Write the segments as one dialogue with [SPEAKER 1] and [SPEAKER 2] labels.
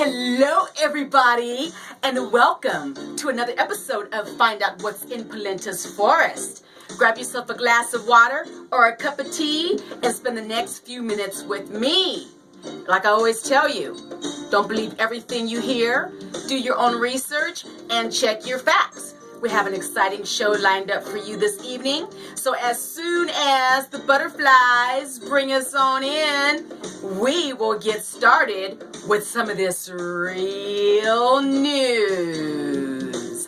[SPEAKER 1] Hello everybody, and welcome to another episode of Find Out What's in Pelenta's Forest. Grab yourself a glass of water or a cup of tea and spend the next few minutes with me. Like I always tell you, don't believe everything you hear, do your own research, and check your facts. We have an exciting show lined up for you this evening. So as soon as the butterflies bring us on in, we will get started with some of this real news.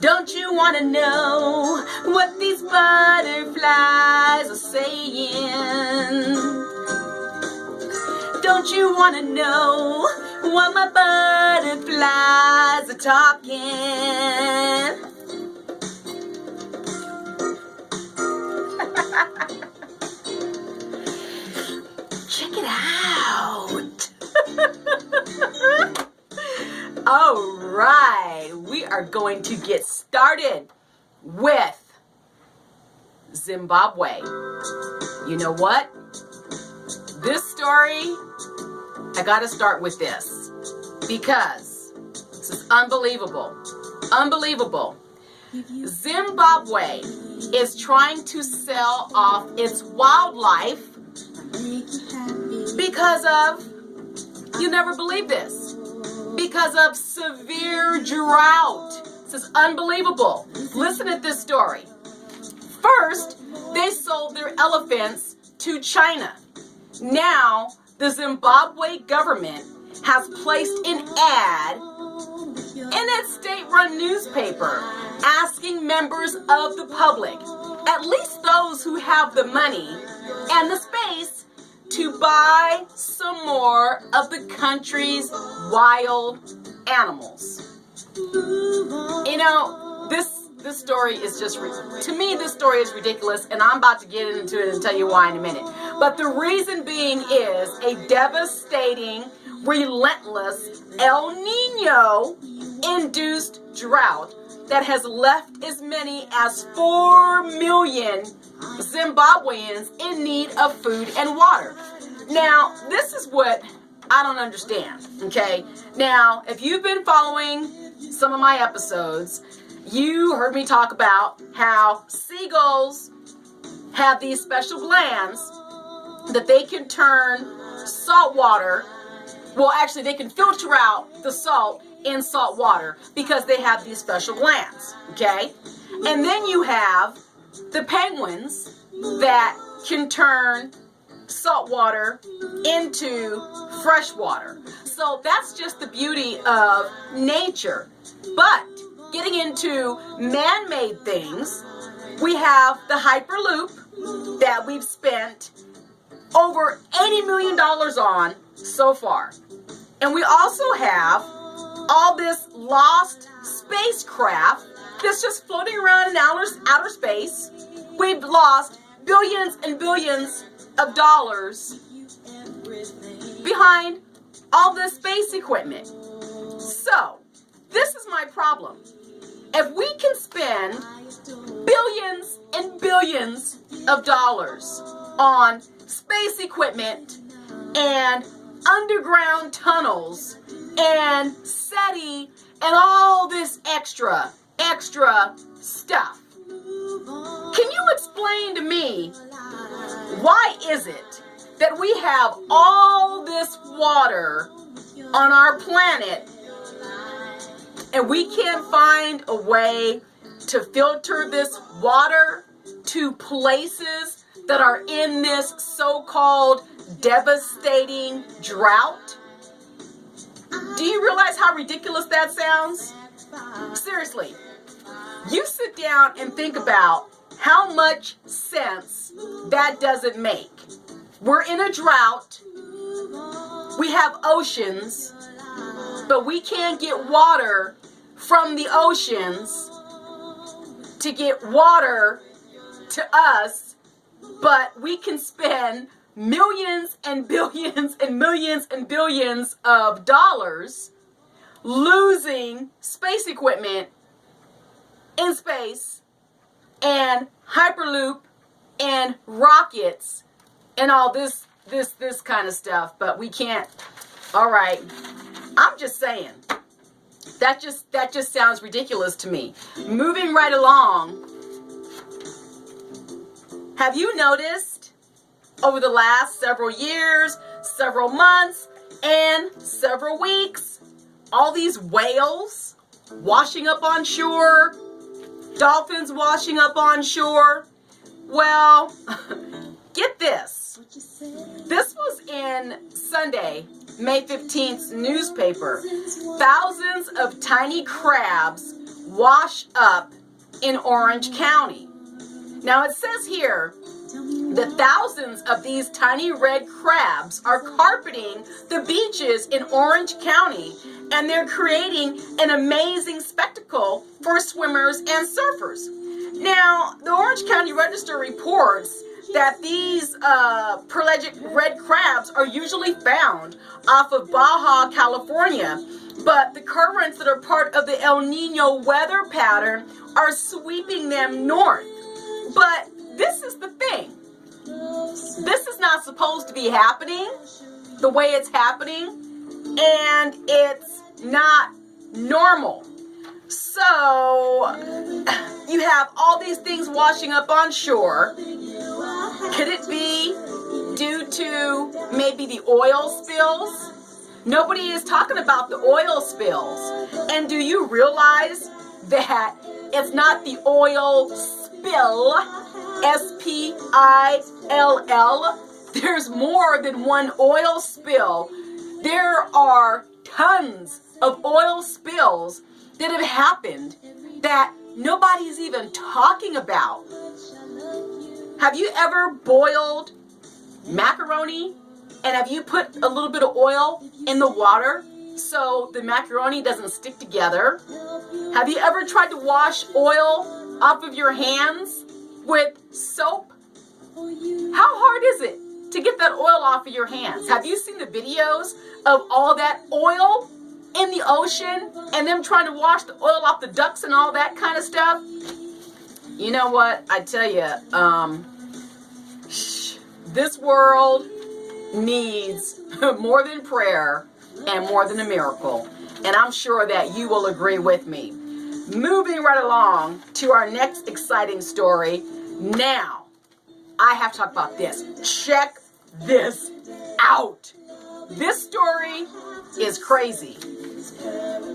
[SPEAKER 1] Don't you want to know what these butterflies are saying? Don't you want to know what my butterflies are talking? Check it out. All right, we are going to get started with Zimbabwe. You know what? This story, I got to start with this because this is unbelievable. Unbelievable. Zimbabwe is trying to sell off its wildlife because of, you never believe this, because of severe drought. This is unbelievable. Listen to this story. First, they sold their elephants to China. Now, the Zimbabwe government has placed an ad in its state-run newspaper asking members of the public, at least those who have the money and the space, to buy some more of the country's wild animals. You know, this story is just, to me, this story is ridiculous, and I'm about to get into it and tell you why in a minute. But the reason being is a devastating, relentless El Nino-induced drought that has left as many as 4 million Zimbabweans in need of food and water. Now, this is what I don't understand, okay? Now, if you've been following some of my episodes, you heard me talk about how seagulls have these special glands that they can turn salt water, well, actually, they can filter out the salt in salt water because they have these special glands, okay? And then you have the penguins that can turn salt water into fresh water. So that's just the beauty of nature. But getting into man-made things, we have the Hyperloop that we've spent over $80 million on so far. And we also have all this lost spacecraft that's just floating around in outer space. We've lost billions and billions of dollars behind all this space equipment. So, this is my problem. If we can spend billions and billions of dollars on space equipment and underground tunnels and SETI and all this extra stuff, can you explain to me why is it that we have all this water on our planet and we can't find a way to filter this water to places that are in this so-called devastating drought? Do you realize how ridiculous that sounds? Seriously, you sit down and think about how much sense that doesn't make. We're in a drought. We have oceans, but we can't get water from the oceans to get water to us, but we can spend millions and billions and millions and billions of dollars losing space equipment in space and Hyperloop and rockets and all this kind of stuff, but we can't All right. I'm just saying. That just sounds ridiculous to me. Moving right along. Have you noticed over the last several years, several months, and several weeks, all these whales washing up on shore, dolphins washing up on shore? Well, get this. This was in Sunday, May 15th newspaper. Thousands of tiny crabs wash up in Orange County. Now it says here that thousands of these tiny red crabs are carpeting the beaches in Orange County, and they're creating an amazing spectacle for swimmers and surfers. Now, the Orange County Register reports that these pelagic red crabs are usually found off of Baja, California, but the currents that are part of the El Nino weather pattern are sweeping them north. But this is the thing. This is not supposed to be happening the way it's happening, and it's not normal. So you have all these things washing up on shore. Could it be due to maybe the oil spills? Nobody is talking about the oil spills. And do you realize that it's not the oil spill, S-P-I-L-L? There's more than one oil spill. There are tons of oil spills that have happened that nobody's even talking about. Have you ever boiled macaroni and have you put a little bit of oil in the water so the macaroni doesn't stick together? Have you ever tried to wash oil off of your hands with soap? How hard is it to get that oil off of your hands? Have you seen the videos of all that oil in the ocean and them trying to wash the oil off the ducks and all that kind of stuff? You know what? I tell you, this world needs more than prayer and more than a miracle. And I'm sure that you will agree with me. Moving right along to our next exciting story. Now, I have to talk about this. Check this out. This story is crazy.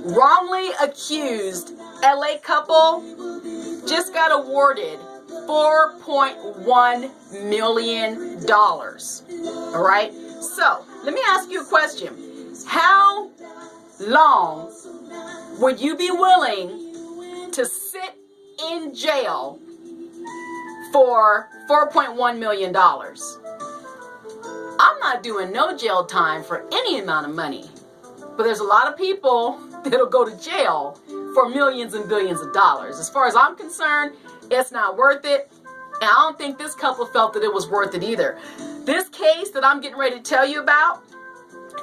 [SPEAKER 1] Wrongly accused LA couple just got awarded $4.1 million. All right? So, let me ask you a question. How long would you be willing to sit in jail for $4.1 million? I'm not doing no jail time for any amount of money. But there's a lot of people that'll go to jail for millions and billions of dollars. As far as I'm concerned, it's not worth it. And I don't think this couple felt that it was worth it either. This case that I'm getting ready to tell you about,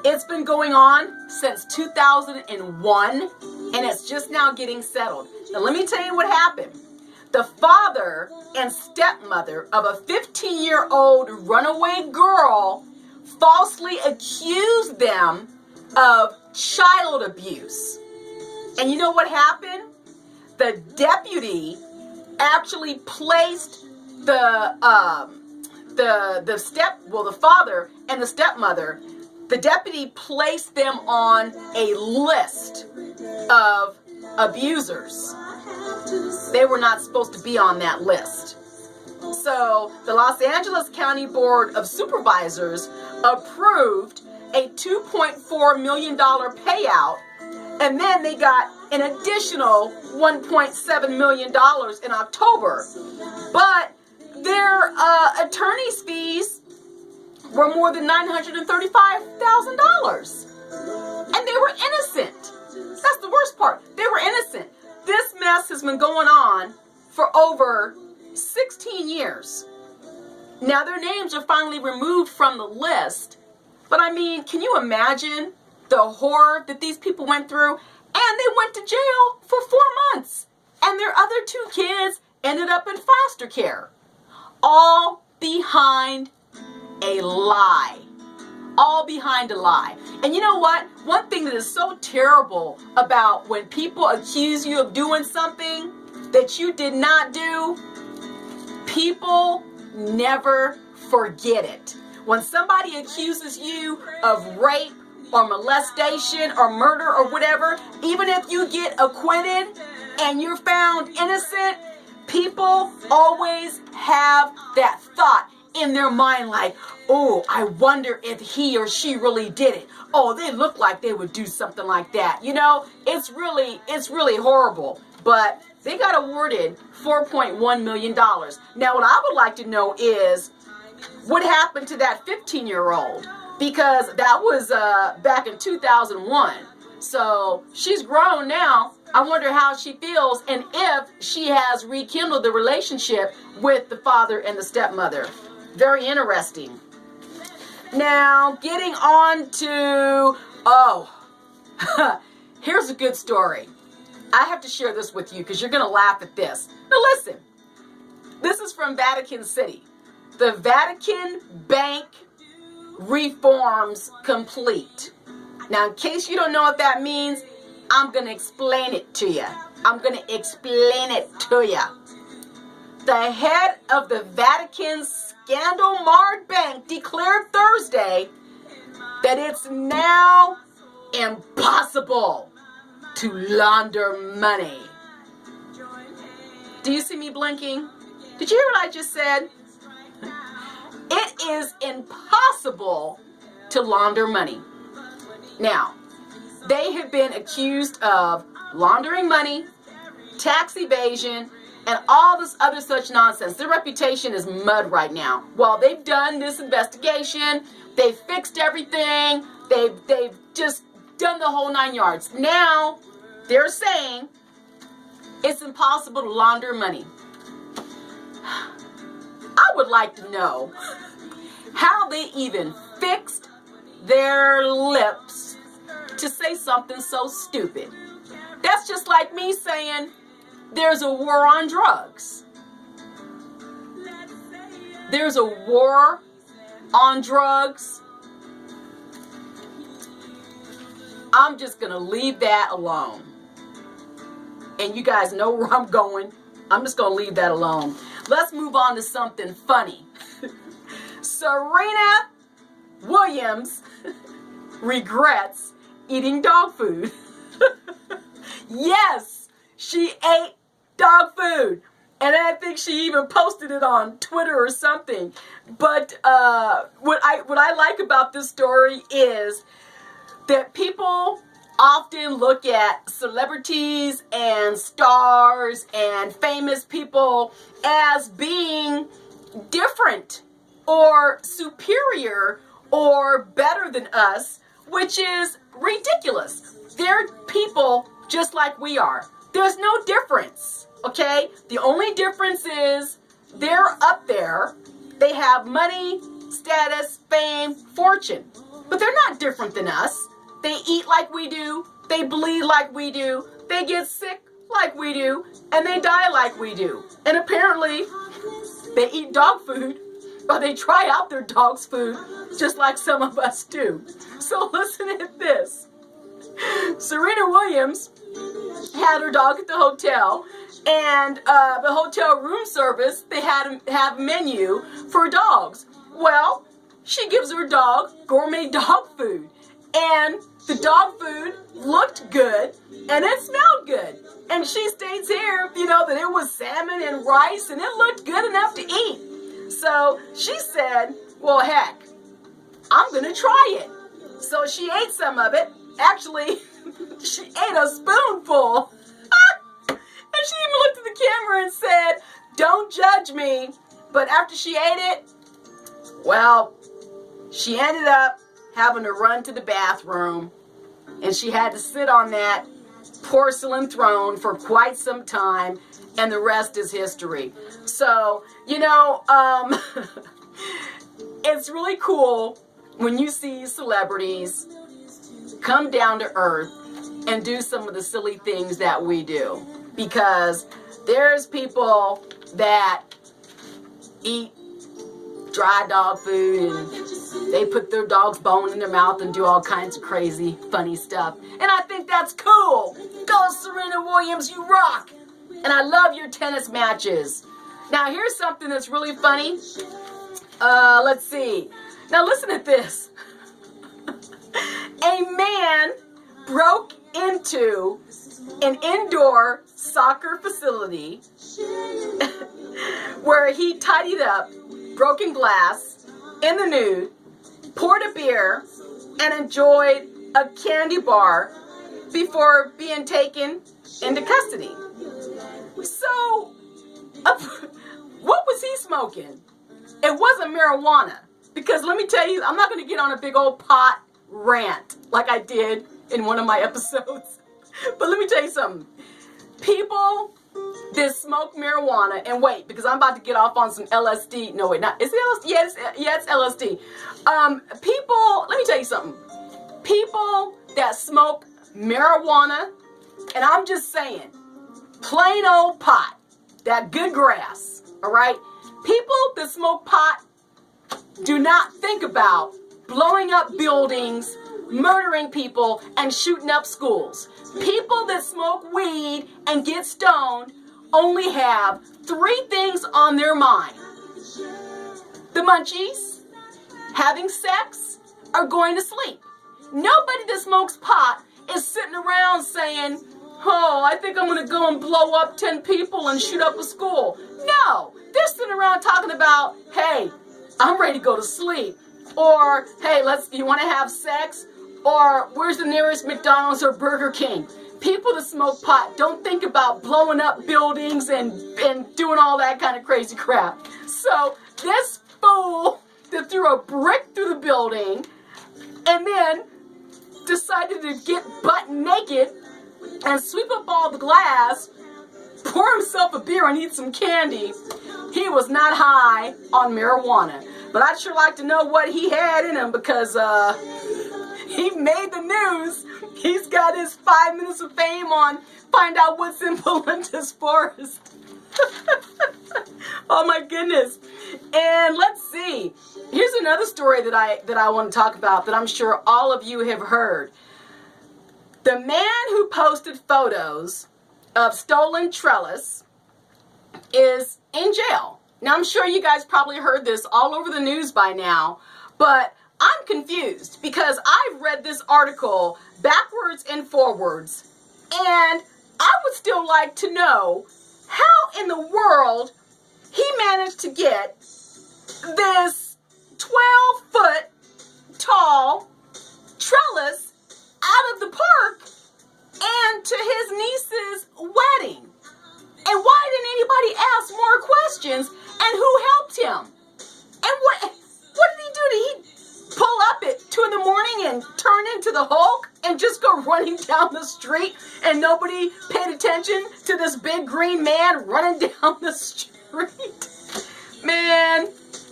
[SPEAKER 1] it's been going on since 2001, and it's just now getting settled. Now let me tell you what happened. The father and stepmother of a 15-year-old runaway girl falsely accused them of child abuse. And you know what happened? The deputy actually placed the father and the stepmother, the deputy placed them on a list of abusers. They were not supposed to be on that list. So the Los Angeles County Board of Supervisors approved a $2.4 million payout, and then they got an additional $1.7 million in October. But their attorney's fees were more than $935,000. And they were innocent. That's the worst part. They were innocent. This mess has been going on for over 16 years. Now their names are finally removed from the list. But I mean, can you imagine the horror that these people went through? And they went to jail for 4 months. And their other 2 kids ended up in foster care. All behind a lie. all behind a lie. And you know what? One thing that is so terrible about when people accuse you of doing something that you did not do, people never forget it. When somebody accuses you of rape or molestation or murder or whatever, even if you get acquitted and you're found innocent, people always have that thought in their mind like, oh, I wonder if he or she really did it. Oh, they look like they would do something like that. You know, it's really horrible. But they got awarded $4.1 million. Now, what I would like to know is what happened to that 15-year-old? Because that was back in 2001. So she's grown now. I wonder how she feels and if she has rekindled the relationship with the father and the stepmother. Very interesting. Now, getting on to, here's a good story. I have to share this with you because you're going to laugh at this. Now listen, this is from Vatican City. The Vatican Bank reforms complete. Now, in case you don't know what that means, I'm going to explain it to you. The head of the Vatican's scandal-marred bank declared Thursday that it's now impossible to launder money. Do you see me blinking? Did you hear what I just said? It is impossible to launder money. Now, they have been accused of laundering money, tax evasion, and all this other such nonsense. Their reputation is mud right now. Well, they've done this investigation. They've fixed everything. They've just done the whole 9 yards. Now, they're saying it's impossible to launder money. I would like to know how they even fixed their lips to say something so stupid. That's just like me saying there's a war on drugs. There's a war on drugs. I'm just going to leave that alone. And you guys know where I'm going. I'm just going to leave that alone. Let's move on to something funny. Serena Williams regrets eating dog food. Yes, she ate dog food. And I think she even posted it on Twitter or something. But what I like about this story is that people often look at celebrities and stars and famous people as being different or superior or better than us, which is ridiculous. They're people just like we are. There's no difference, okay? The only difference is they're up there. They have money, status, fame, fortune. But they're not different than us. They eat like we do. They bleed like we do. They get sick like we do. And they die like we do. And apparently, they eat dog food, or they try out their dog's food, just like some of us do. So listen at this. Serena Williams had her dog at the hotel, and the hotel room service, they have a menu for dogs. Well, she gives her dog gourmet dog food. And the dog food looked good, and it smelled good. And she states here, that it was salmon and rice, and it looked good enough to eat. So she said, well, heck, I'm going to try it. So she ate some of it. Actually, she ate a spoonful. And she even looked at the camera and said, don't judge me. But after she ate it, well, she ended up having to run to the bathroom, and she had to sit on that porcelain throne for quite some time, and the rest is history. So, it's really cool when you see celebrities come down to earth and do some of the silly things that we do, because there's people that eat dry dog food and they put their dog's bone in their mouth and do all kinds of crazy, funny stuff. And I think that's cool. Go Serena Williams, you rock. And I love your tennis matches. Now here's something that's really funny. Let's see. Now listen to this. A man broke into an indoor soccer facility where he tidied up broken glass in the nude, poured a beer, and enjoyed a candy bar before being taken into custody. So, what was he smoking? It wasn't marijuana. Because let me tell you, I'm not going to get on a big old pot rant like I did in one of my episodes. But let me tell you something. People that smoke marijuana, and wait, because I'm about to get off on some LSD. No, wait, not, is it LSD? Yeah, it's LSD. People, let me tell you something. People that smoke marijuana, and I'm just saying, plain old pot, that good grass, all right? People that smoke pot do not think about blowing up buildings, murdering people, and shooting up schools. People that smoke weed and get stoned only have 3 things on their mind. The munchies, having sex, or going to sleep. Nobody that smokes pot is sitting around saying, oh, I think I'm going to go and blow up 10 people and shoot up a school. No, they're sitting around talking about, hey, I'm ready to go to sleep. Or, hey, you want to have sex? Or, where's the nearest McDonald's or Burger King? People that smoke pot don't think about blowing up buildings and doing all that kind of crazy crap. So, this fool that threw a brick through the building and then decided to get butt naked and sweep up all the glass, pour himself a beer and eat some candy, he was not high on marijuana. But I'd sure like to know what he had in him because he made the news. He's got his 5 minutes of fame on Find Out What's in Pelenta's Forrest. Oh my goodness. And let's see. Here's another story that I want to talk about that I'm sure all of you have heard. The man who posted photos of Stolen Trellis is in jail. Now, I'm sure you guys probably heard this all over the news by now, but I'm confused because I've read this article backwards and forwards, and I would still like to know how in the world he managed to get this 12-foot tall trellis out of the park and to his niece's wedding. And why didn't anybody ask more questions? And who helped him? And what did he do? Did he pull up at 2 in the morning and turn into the Hulk and just go running down the street and nobody paid attention to this big green man running down the street? Man,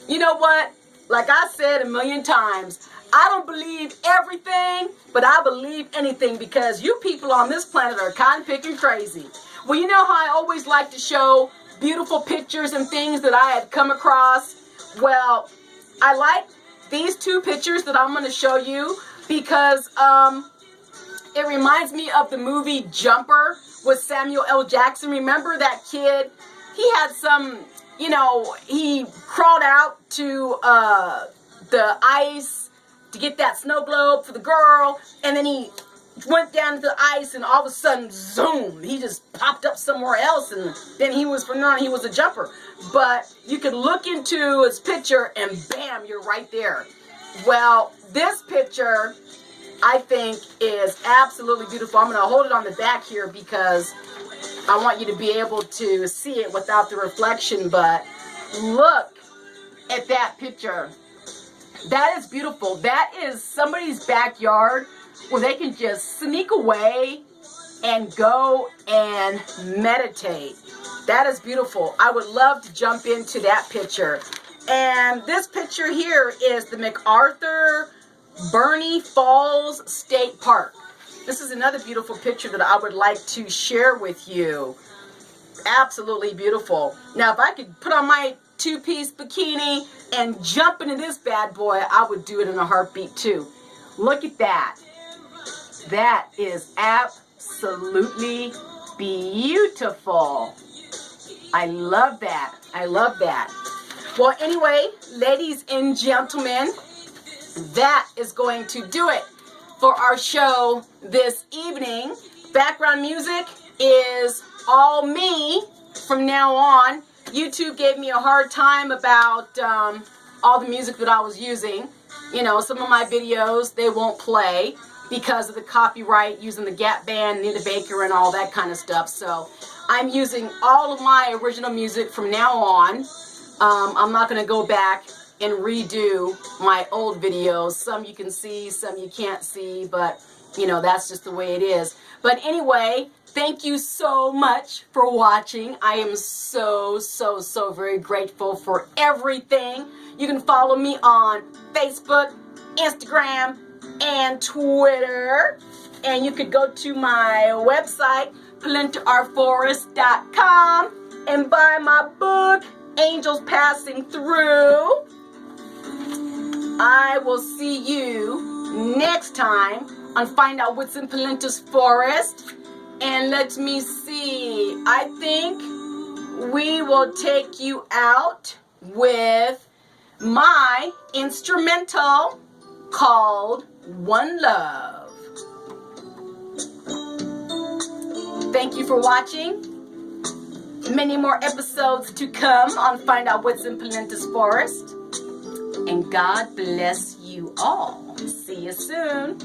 [SPEAKER 1] you know what? Like I said a million times, I don't believe everything, but I believe anything because you people on this planet are cotton picking crazy. Well, you know how I always like to show beautiful pictures and things that I had come across? Well, I like these 2 pictures that I'm going to show you because it reminds me of the movie Jumper with Samuel L. Jackson. Remember that kid? He had some, he crawled out to the ice to get that snow globe for the girl, and then he went down to the ice, and all of a sudden, zoom, he just popped up somewhere else, and then he was a jumper. But you could look into his picture, and bam, you're right there. Well, this picture, I think, is absolutely beautiful. I'm going to hold it on the back here because I want you to be able to see it without the reflection, but look at that picture. That is beautiful. That is somebody's backyard where they can just sneak away and go and meditate. That is beautiful. I would love to jump into that picture. And this picture here is the MacArthur Burney Falls State Park. This is another beautiful picture that I would like to share with you. Absolutely beautiful. Now, if I could put on my two-piece bikini and jump into this bad boy, I would do it in a heartbeat too. Look at that. That is absolutely beautiful. I love that. I love that. Well, anyway, ladies and gentlemen, that is going to do it for our show this evening. Background music is all me from now on. YouTube gave me a hard time about all the music that I was using. You know, some of my videos, they won't play because of the copyright, using the Gap Band, Nita Baker, and all that kind of stuff. So I'm using all of my original music from now on. I'm not going to go back and redo my old videos. Some you can see, some you can't see, but, you know, that's just the way it is. But anyway, thank you so much for watching. I am so very grateful for everything. You can follow me on Facebook, Instagram, and Twitter. And you could go to my website, PelentaRForrest.com, and buy my book, Angels Passing Through. I will see you next time on Find Out What's in Pelenta's Forest. And let me see, I think we will take you out with my instrumental called One Love. Thank you for watching. Many more episodes to come on Find Out What's in Pelenta's Forest. And God bless you all. See you soon.